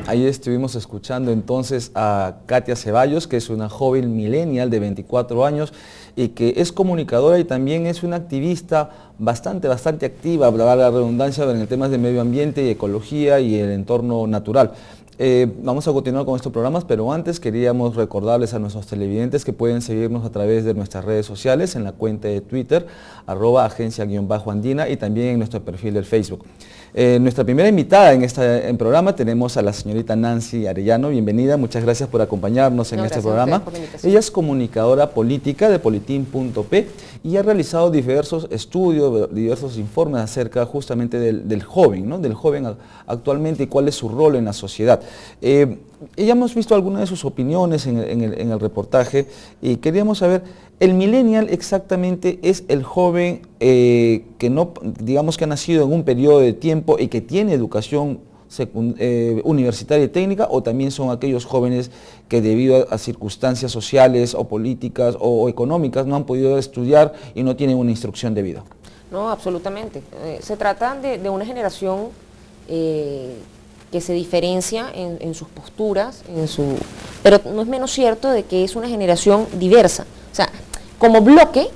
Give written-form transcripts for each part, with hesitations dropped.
Ahí estuvimos escuchando entonces a Katia Ceballos, que es una joven millennial de 24 años y que es comunicadora y también es una activista bastante activa, para la redundancia, en el tema de medio ambiente y ecología y el entorno natural. Vamos a continuar con estos programas, pero antes queríamos recordarles a nuestros televidentes que pueden seguirnos a través de nuestras redes sociales, en la cuenta de Twitter, @agencia_andina, y también en nuestro perfil del Facebook. Nuestra primera invitada en este programa tenemos a la señorita Nancy Arellano. Bienvenida, muchas gracias por acompañarnos en este programa. Ella es comunicadora política de Politin.p y ha realizado diversos estudios, diversos informes acerca justamente del joven, ¿no? Del joven actualmente y cuál es su rol en la sociedad. Ya hemos visto algunas de sus opiniones en el reportaje y queríamos saber, el millennial exactamente es el joven que no, digamos que ha nacido en un periodo de tiempo y que tiene educación universitaria y técnica, o también son aquellos jóvenes que debido a circunstancias sociales o políticas o económicas no han podido estudiar y no tienen una instrucción debida. No, absolutamente. Se trata de una generación que se diferencia en sus posturas, pero no es menos cierto de que es una generación diversa. O sea, como bloque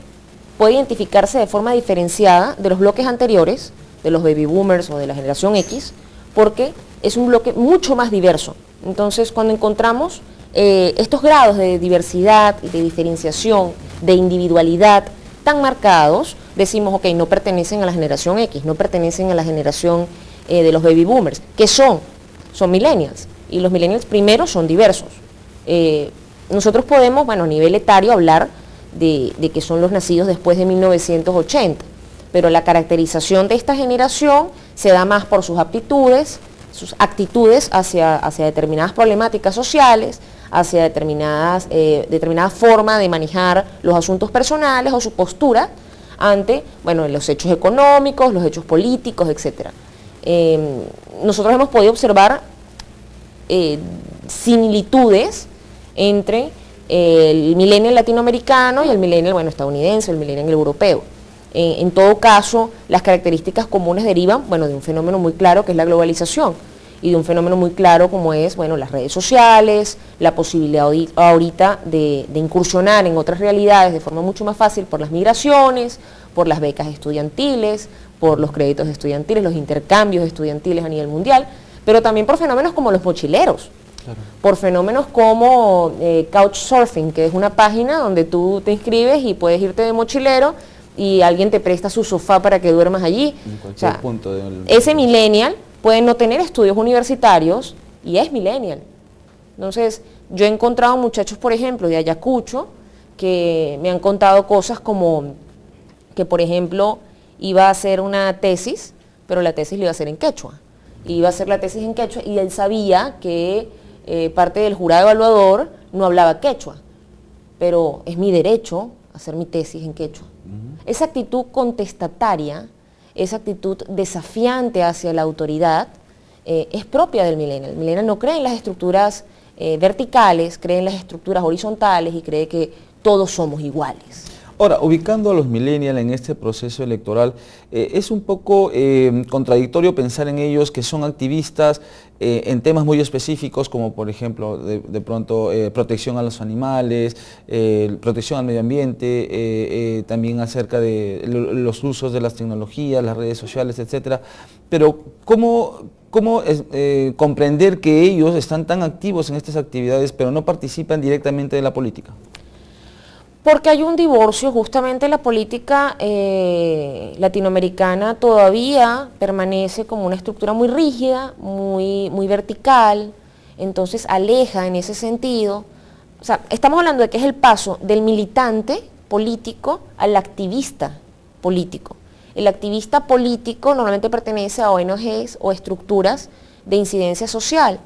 puede identificarse de forma diferenciada de los bloques anteriores, de los baby boomers o de la generación X, porque es un bloque mucho más diverso. Entonces, cuando encontramos estos grados de diversidad, de diferenciación, de individualidad tan marcados, decimos, ok, no pertenecen a la generación X, no pertenecen a la generación de los baby boomers, que son millennials, y los millennials primero son diversos. Nosotros podemos, bueno, a nivel etario hablar de que son los nacidos después de 1980, pero la caracterización de esta generación se da más por sus aptitudes, sus actitudes hacia determinadas problemáticas sociales, hacia determinada forma de manejar los asuntos personales o su postura ante, bueno, los hechos económicos, los hechos políticos, etc. Nosotros hemos podido observar similitudes entre el millennial latinoamericano y el millennial, bueno, estadounidense, el millennial europeo. En todo caso, las características comunes derivan, bueno, de un fenómeno muy claro que es la globalización y de un fenómeno muy claro como es, bueno, las redes sociales, la posibilidad ahorita de incursionar en otras realidades de forma mucho más fácil por las migraciones, por las becas estudiantiles, por los créditos estudiantiles, los intercambios estudiantiles a nivel mundial, pero también por fenómenos como los mochileros. Claro. Por fenómenos como Couchsurfing, que es una página donde tú te inscribes y puedes irte de mochilero y alguien te presta su sofá para que duermas allí. En cualquier punto ese millennial puede no tener estudios universitarios y es millennial. Entonces, yo he encontrado muchachos, por ejemplo, de Ayacucho, que me han contado cosas como que, por ejemplo, iba a hacer una tesis, pero la tesis la iba a hacer en quechua. Iba a hacer la tesis en quechua y él sabía que parte del jurado evaluador no hablaba quechua, pero es mi derecho hacer mi tesis en quechua. Esa actitud contestataria, esa actitud desafiante hacia la autoridad es propia del millennial. El millennial no cree en las estructuras verticales, cree en las estructuras horizontales y cree que todos somos iguales. Ahora, ubicando a los millennials en este proceso electoral, es un poco contradictorio pensar en ellos que son activistas en temas muy específicos, como por ejemplo, de pronto, protección a los animales, protección al medio ambiente, también acerca de los usos de las tecnologías, las redes sociales, etcétera. Pero, ¿cómo comprender que ellos están tan activos en estas actividades, pero no participan directamente de la política? Porque hay un divorcio, justamente la política latinoamericana todavía permanece como una estructura muy rígida, muy vertical, entonces aleja en ese sentido. O sea, estamos hablando de que es el paso del militante político al activista político. El activista político normalmente pertenece a ONGs o estructuras de incidencia social.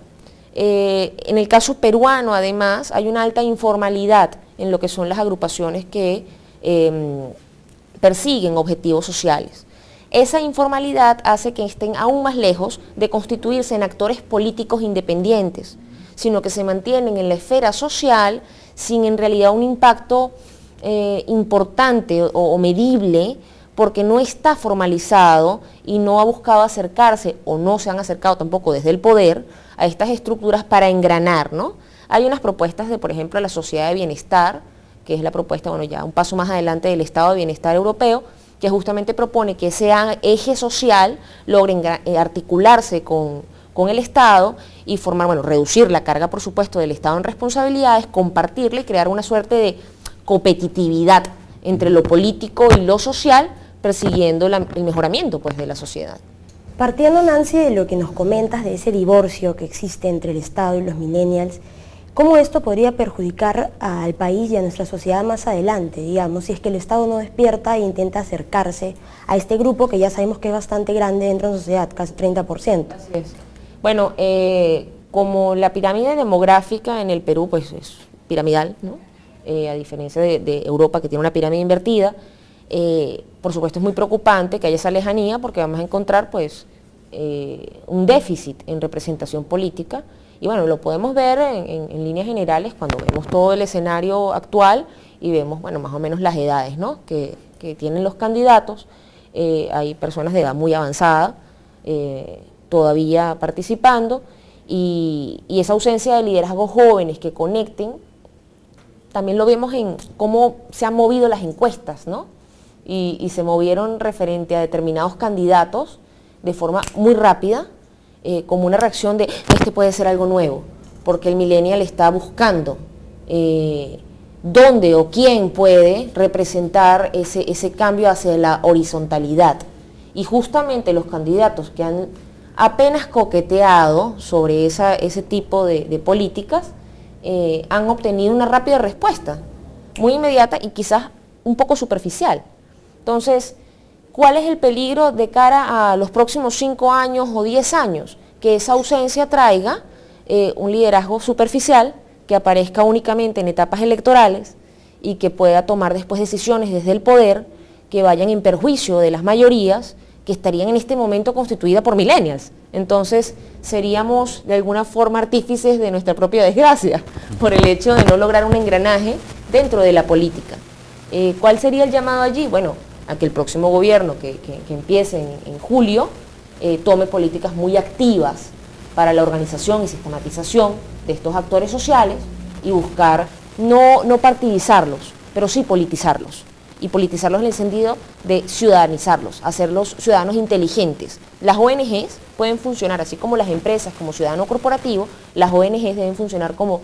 En el caso peruano, además, hay una alta informalidad en lo que son las agrupaciones que persiguen objetivos sociales. Esa informalidad hace que estén aún más lejos de constituirse en actores políticos independientes, sino que se mantienen en la esfera social sin en realidad un impacto importante o medible porque no está formalizado y no ha buscado acercarse, o no se han acercado tampoco desde el poder, a estas estructuras para engranar, ¿no? Hay unas propuestas de, por ejemplo, la Sociedad de Bienestar, que es la propuesta, bueno, ya un paso más adelante del Estado de Bienestar Europeo, que justamente propone que ese eje social logre articularse con el Estado y formar, bueno, reducir la carga, por supuesto, del Estado en responsabilidades, compartirla y crear una suerte de competitividad entre lo político y lo social, persiguiendo el mejoramiento, pues, de la sociedad. Partiendo, Nancy, de lo que nos comentas de ese divorcio que existe entre el Estado y los millennials, ¿cómo esto podría perjudicar al país y a nuestra sociedad más adelante, digamos, si es que el Estado no despierta e intenta acercarse a este grupo que ya sabemos que es bastante grande dentro de la sociedad, casi 30%? Así es. Bueno, como la pirámide demográfica en el Perú, pues es piramidal, ¿no? A diferencia de Europa, que tiene una pirámide invertida, por supuesto es muy preocupante que haya esa lejanía, porque vamos a encontrar, pues, un déficit en representación política. Y bueno, lo podemos ver en líneas generales cuando vemos todo el escenario actual y vemos, bueno, más o menos las edades, ¿no?, que tienen los candidatos. Hay personas de edad muy avanzada todavía participando, y esa ausencia de liderazgos jóvenes que conecten, también lo vemos en cómo se han movido las encuestas, ¿no? Y se movieron referente a determinados candidatos de forma muy rápida, como una reacción de, este puede ser algo nuevo, porque el millennial está buscando dónde o quién puede representar ese cambio hacia la horizontalidad. Y justamente los candidatos que han apenas coqueteado sobre ese tipo de políticas, han obtenido una rápida respuesta, muy inmediata y quizás un poco superficial. Entonces, ¿cuál es el peligro de cara a los próximos 5 años o 10 años? Que esa ausencia traiga un liderazgo superficial que aparezca únicamente en etapas electorales y que pueda tomar después decisiones desde el poder que vayan en perjuicio de las mayorías que estarían en este momento constituidas por millennials. Entonces, seríamos de alguna forma artífices de nuestra propia desgracia por el hecho de no lograr un engranaje dentro de la política. ¿Cuál sería el llamado allí? Bueno, a que el próximo gobierno que empiece en julio tome políticas muy activas para la organización y sistematización de estos actores sociales y buscar no partidizarlos, pero sí politizarlos. Y politizarlos en el sentido de ciudadanizarlos, hacerlos ciudadanos inteligentes. Las ONGs pueden funcionar, así como las empresas, como ciudadano corporativo, las ONGs deben funcionar como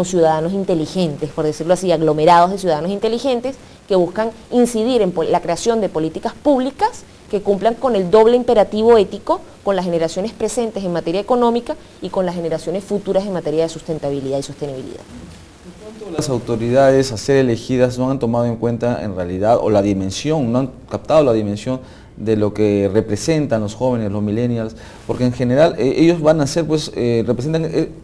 ciudadanos inteligentes, por decirlo así, aglomerados de ciudadanos inteligentes que buscan incidir en la creación de políticas públicas que cumplan con el doble imperativo ético con las generaciones presentes en materia económica y con las generaciones futuras en materia de sustentabilidad y sostenibilidad. Las autoridades a ser elegidas no han tomado en cuenta en realidad, o la dimensión, no han captado la dimensión de lo que representan los jóvenes, los millennials, porque en general ellos van a ser, pues,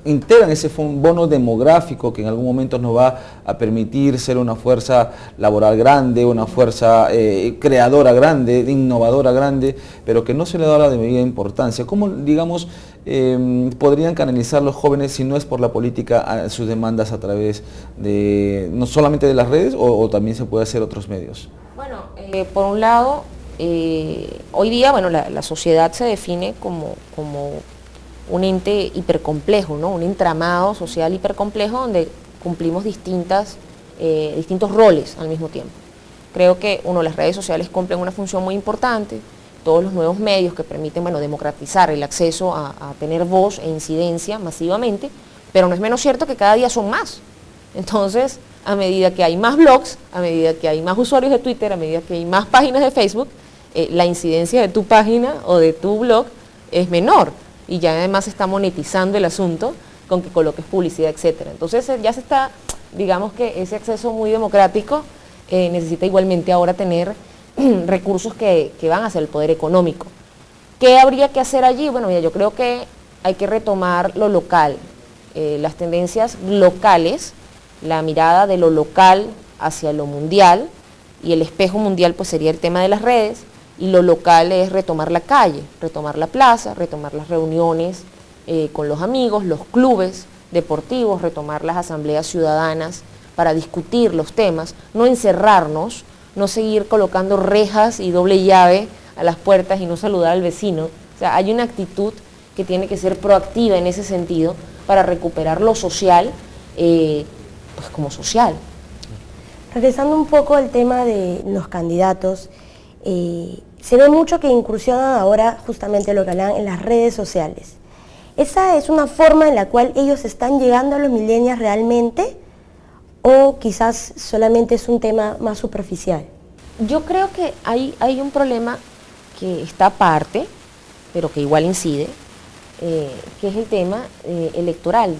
integran ese bono demográfico que en algún momento nos va a permitir ser una fuerza laboral grande, una fuerza creadora grande, innovadora grande, pero que no se le da la debida importancia. ¿Cómo, digamos, podrían canalizar los jóvenes, si no es por la política, sus demandas a través de, no solamente de las redes, o también se puede hacer otros medios? Bueno, por un lado, hoy día, bueno, la sociedad se define como un ente hipercomplejo, ¿no? Un entramado social hipercomplejo donde cumplimos distintos roles al mismo tiempo. Creo que, las redes sociales cumplen una función muy importante, todos los nuevos medios que permiten, bueno, democratizar el acceso a tener voz e incidencia masivamente, pero no es menos cierto que cada día son más. Entonces, a medida que hay más blogs, a medida que hay más usuarios de Twitter, a medida que hay más páginas de Facebook, la incidencia de tu página o de tu blog es menor, y ya además se está monetizando el asunto con que coloques publicidad, etcétera. Entonces ya se está, digamos que ese acceso muy democrático necesita igualmente ahora tener recursos que van hacia el poder económico. ¿Qué habría que hacer allí? Bueno, mira, yo creo que hay que retomar lo local, las tendencias locales, la mirada de lo local hacia lo mundial, y el espejo mundial pues sería el tema de las redes, y lo local es retomar la calle, retomar la plaza, retomar las reuniones con los amigos, los clubes deportivos, retomar las asambleas ciudadanas para discutir los temas, no encerrarnos no seguir colocando rejas y doble llave a las puertas y no saludar al vecino. O sea, hay una actitud que tiene que ser proactiva en ese sentido para recuperar lo social, pues como social. Regresando un poco al tema de los candidatos, se ve mucho que incursionan ahora justamente lo que hablan en las redes sociales. ¿Esa es una forma en la cual ellos están llegando a los millennials realmente o quizás solamente es un tema más superficial? Yo creo que hay un problema que está aparte, pero que igual incide, que es el tema electoral.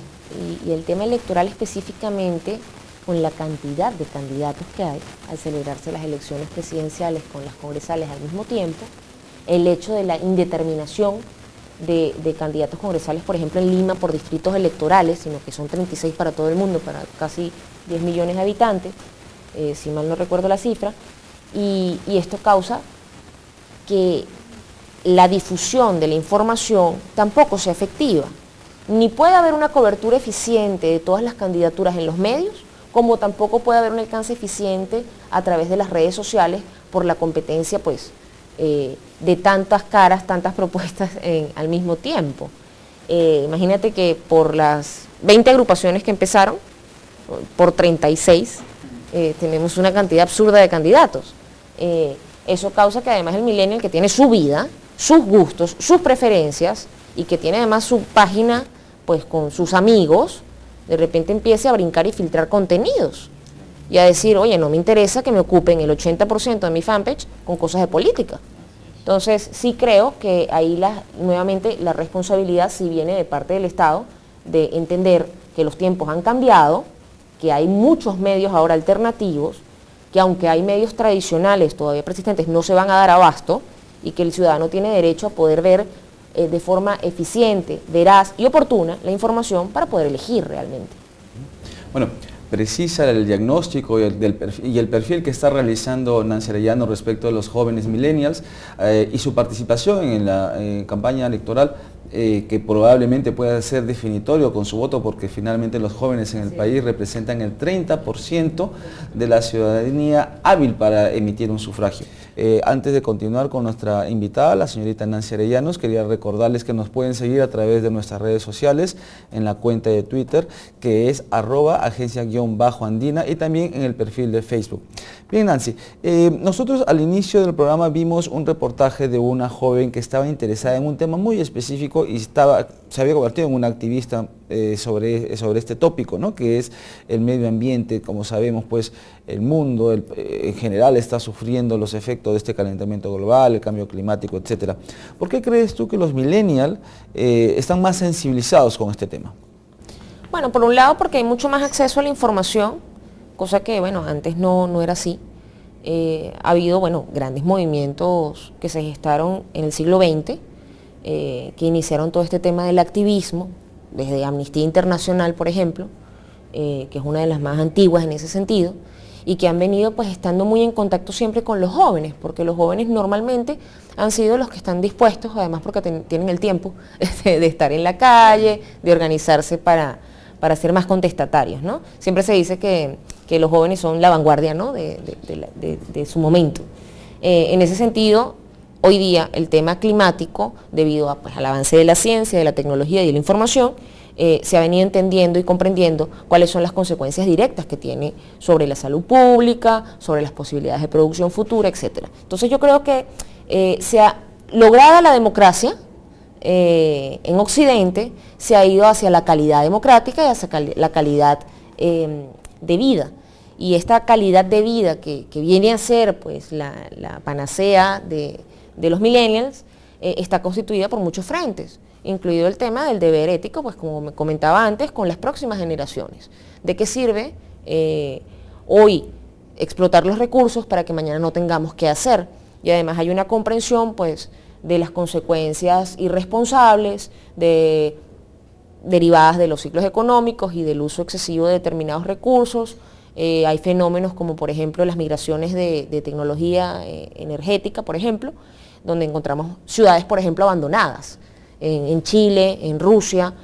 Y el tema electoral específicamente con la cantidad de candidatos que hay al celebrarse las elecciones presidenciales con las congresales al mismo tiempo, el hecho de la indeterminación de candidatos congresales, por ejemplo en Lima por distritos electorales, sino que son 36 para todo el mundo, para casi 10 millones de habitantes, si mal no recuerdo la cifra, y esto causa que la difusión de la información tampoco sea efectiva. Ni puede haber una cobertura eficiente de todas las candidaturas en los medios, como tampoco puede haber un alcance eficiente a través de las redes sociales por la competencia pues, de tantas caras, tantas propuestas al mismo tiempo. Imagínate que por las 20 agrupaciones que empezaron, por 36, tenemos una cantidad absurda de candidatos. Eso causa que además el millennial, que tiene su vida, sus gustos, sus preferencias, y que tiene además su página pues con sus amigos, de repente empiece a brincar y filtrar contenidos y a decir, oye, no me interesa que me ocupen el 80% de mi fanpage con cosas de política. Entonces sí creo que ahí nuevamente la responsabilidad sí viene de parte del Estado de entender que los tiempos han cambiado, que hay muchos medios ahora alternativos, que aunque hay medios tradicionales todavía persistentes no se van a dar abasto y que el ciudadano tiene derecho a poder ver de forma eficiente, veraz y oportuna la información para poder elegir realmente. Bueno, precisa el diagnóstico y el perfil que está realizando Nancy Arellano respecto a los jóvenes millennials y su participación en la campaña electoral que probablemente pueda ser definitorio con su voto porque finalmente los jóvenes en el país representan el 30% de la ciudadanía hábil para emitir un sufragio. Antes de continuar con nuestra invitada, la señorita Nancy Arellanos, quería recordarles que nos pueden seguir a través de nuestras redes sociales en la cuenta de Twitter que es @agencia_andina y también en el perfil de Facebook. Bien, Nancy, nosotros al inicio del programa vimos un reportaje de una joven que estaba interesada en un tema muy específico y se había convertido en una activista sobre este tópico, ¿no? Que es el medio ambiente. Como sabemos, pues el mundo en general está sufriendo los efectos de este calentamiento global, el cambio climático, etc. ¿Por qué crees tú que los millennials están más sensibilizados con este tema? Bueno, por un lado porque hay mucho más acceso a la información, cosa que, bueno, antes no era así. Ha habido, bueno, grandes movimientos que se gestaron en el siglo XX, que iniciaron todo este tema del activismo, desde Amnistía Internacional, por ejemplo, que es una de las más antiguas en ese sentido, y que han venido pues estando muy en contacto siempre con los jóvenes, porque los jóvenes normalmente han sido los que están dispuestos, además porque tienen el tiempo de estar en la calle, de organizarse para ser más contestatarios, ¿no? Siempre se dice que los jóvenes son la vanguardia, ¿no? de su momento. En ese sentido, hoy día el tema climático, debido pues, al avance de la ciencia, de la tecnología y de la información, se ha venido entendiendo y comprendiendo cuáles son las consecuencias directas que tiene sobre la salud pública, sobre las posibilidades de producción futura, etc. Entonces yo creo que lograda la democracia en Occidente, se ha ido hacia la calidad democrática y hacia la calidad de vida. Y esta calidad de vida que viene a ser pues, la panacea de los millennials está constituida por muchos frentes, incluido el tema del deber ético, pues como me comentaba antes, con las próximas generaciones. ¿De qué sirve hoy explotar los recursos para que mañana no tengamos qué hacer? Y además hay una comprensión pues, de las consecuencias irresponsables derivadas de los ciclos económicos y del uso excesivo de determinados recursos. Hay fenómenos como por ejemplo las migraciones de tecnología energética, por ejemplo, donde encontramos ciudades, por ejemplo, abandonadas. En Chile, en Rusia,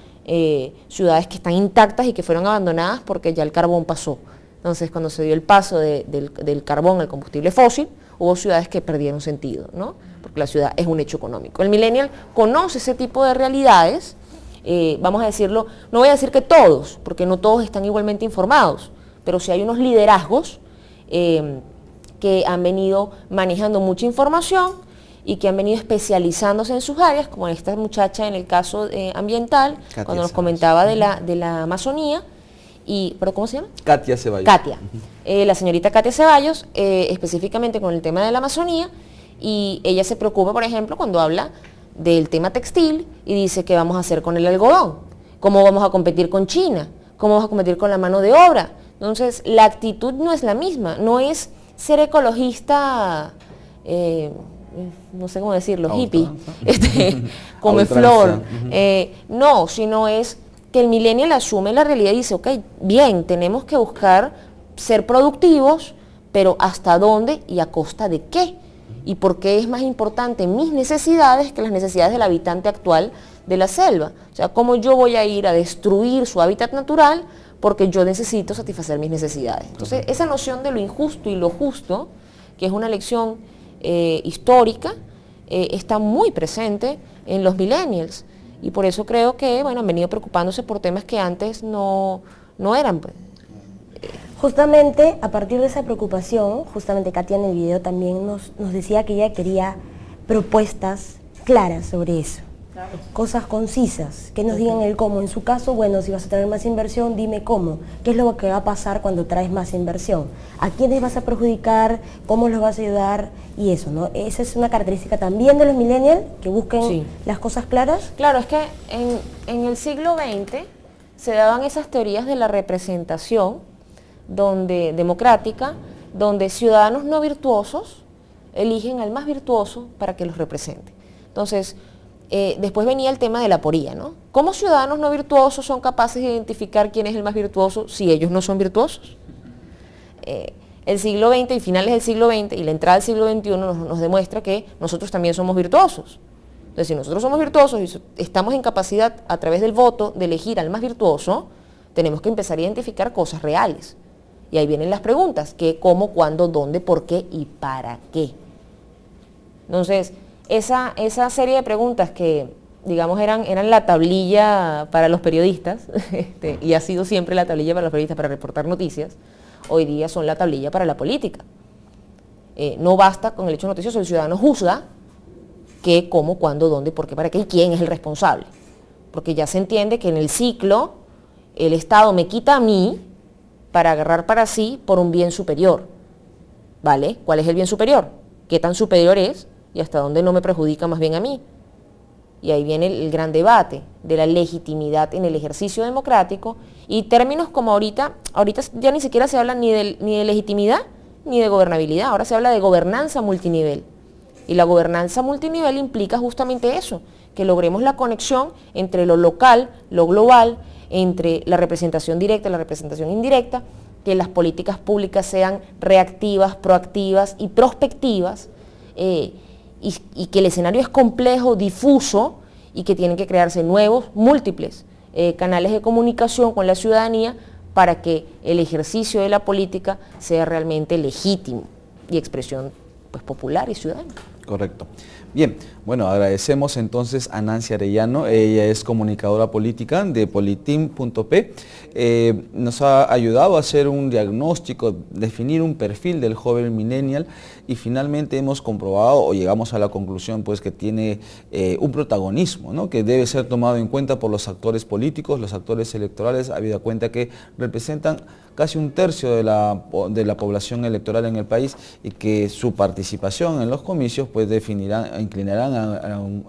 ciudades que están intactas y que fueron abandonadas porque ya el carbón pasó, Entonces, cuando se dio el paso del carbón al combustible fósil, hubo ciudades que perdieron sentido, ¿no? Porque la ciudad es un hecho económico. El millennial conoce ese tipo de realidades, vamos a decirlo, no voy a decir que todos, porque no todos están igualmente informados, pero sí hay unos liderazgos que han venido manejando mucha información y que han venido especializándose en sus áreas, como esta muchacha en el caso ambiental, Katia cuando nos Ceballos. comentaba de la Amazonía. ¿Pero cómo se llama? Katia Ceballos. Katia. La señorita Katia Ceballos, específicamente con el tema de la Amazonía, y ella se preocupa, por ejemplo, cuando habla del tema textil y dice qué vamos a hacer con el algodón, cómo vamos a competir con China, cómo vamos a competir con la mano de obra. Entonces, la actitud no es la misma, no es ser ecologista, no sé cómo decirlo, hippie, come flor, no, sino es que el millennial asume la realidad y dice, ok, bien, tenemos que buscar ser productivos, pero ¿hasta dónde y a costa de qué? ¿Y por qué es más importante mis necesidades que las necesidades del habitante actual de la selva? O sea, ¿cómo yo voy a ir a destruir su hábitat natural porque yo necesito satisfacer mis necesidades? Entonces, esa noción de lo injusto y lo justo, que es una lección histórica, está muy presente en los millennials. Y por eso creo que, bueno, han venido preocupándose por temas que antes no eran. Pues. Justamente a partir de esa preocupación, justamente Katia en el video también nos decía que ella quería propuestas claras sobre eso. Claro. Cosas concisas, que nos digan el cómo. En su caso, bueno, si vas a traer más inversión, dime cómo. ¿Qué es lo que va a pasar cuando traes más inversión? ¿A quiénes vas a perjudicar? ¿Cómo los vas a ayudar? Y eso, ¿no? Esa es una característica también de los millennials, que busquen las cosas claras. Claro, es que en el siglo XX se daban esas teorías de la representación democrática, donde ciudadanos no virtuosos eligen al más virtuoso para que los represente. Entonces, después venía el tema de la aporía, ¿no? ¿Cómo ciudadanos no virtuosos son capaces de identificar quién es el más virtuoso si ellos no son virtuosos? El siglo XX y finales del siglo XX y la entrada del siglo XXI nos demuestra que nosotros también somos virtuosos. Entonces, si nosotros somos virtuosos y estamos en capacidad a través del voto de elegir al más virtuoso, tenemos que empezar a identificar cosas reales. Y ahí vienen las preguntas, ¿qué, cómo, cuándo, dónde, por qué y para qué? Entonces, esa serie de preguntas que, digamos, eran la tablilla para los periodistas, y ha sido siempre la tablilla para los periodistas para reportar noticias, hoy día son la tablilla para la política. No basta con el hecho noticioso, el ciudadano juzga qué, cómo, cuándo, dónde, por qué, para qué y quién es el responsable. Porque ya se entiende que en el ciclo el Estado me quita a mí para agarrar para sí por un bien superior. ¿Vale? ¿Cuál es el bien superior? ¿Qué tan superior es? Y hasta dónde no me perjudica más bien a mí. Y ahí viene el gran debate de la legitimidad en el ejercicio democrático y términos como ahorita ya ni siquiera se habla ni de legitimidad ni de gobernabilidad, ahora se habla de gobernanza multinivel. Y la gobernanza multinivel implica justamente eso, que logremos la conexión entre lo local, lo global, entre la representación directa y la representación indirecta, que las políticas públicas sean reactivas, proactivas y prospectivas, y que el escenario es complejo, difuso, y que tienen que crearse nuevos, múltiples canales de comunicación con la ciudadanía para que el ejercicio de la política sea realmente legítimo y expresión pues, popular y ciudadana. Correcto. Bien, bueno, agradecemos entonces a Nancy Arellano, ella es comunicadora política de Politim.p, nos ha ayudado a hacer un diagnóstico, definir un perfil del joven millennial y finalmente hemos comprobado o llegamos a la conclusión pues que tiene un protagonismo, ¿no? Que debe ser tomado en cuenta por los actores políticos, los actores electorales, habida cuenta que representan casi un tercio de la población electoral en el país y que su participación en los comicios pues inclinarán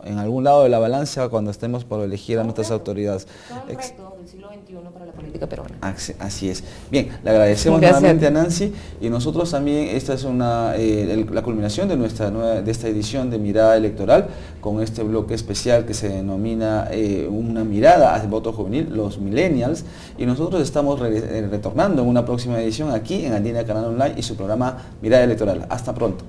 en algún lado de la balanza cuando estemos por elegir a nuestras autoridades. Todo un reto del siglo XXI para la política peruana. Así es. Bien, le agradecemos nuevamente a Nancy y nosotros también, esta es la culminación de esta edición de Mirada Electoral con este bloque especial que se denomina una mirada al voto juvenil, los millennials, y nosotros estamos retornando en una próxima edición aquí en Andina Canal Online y su programa Mirada Electoral. Hasta pronto.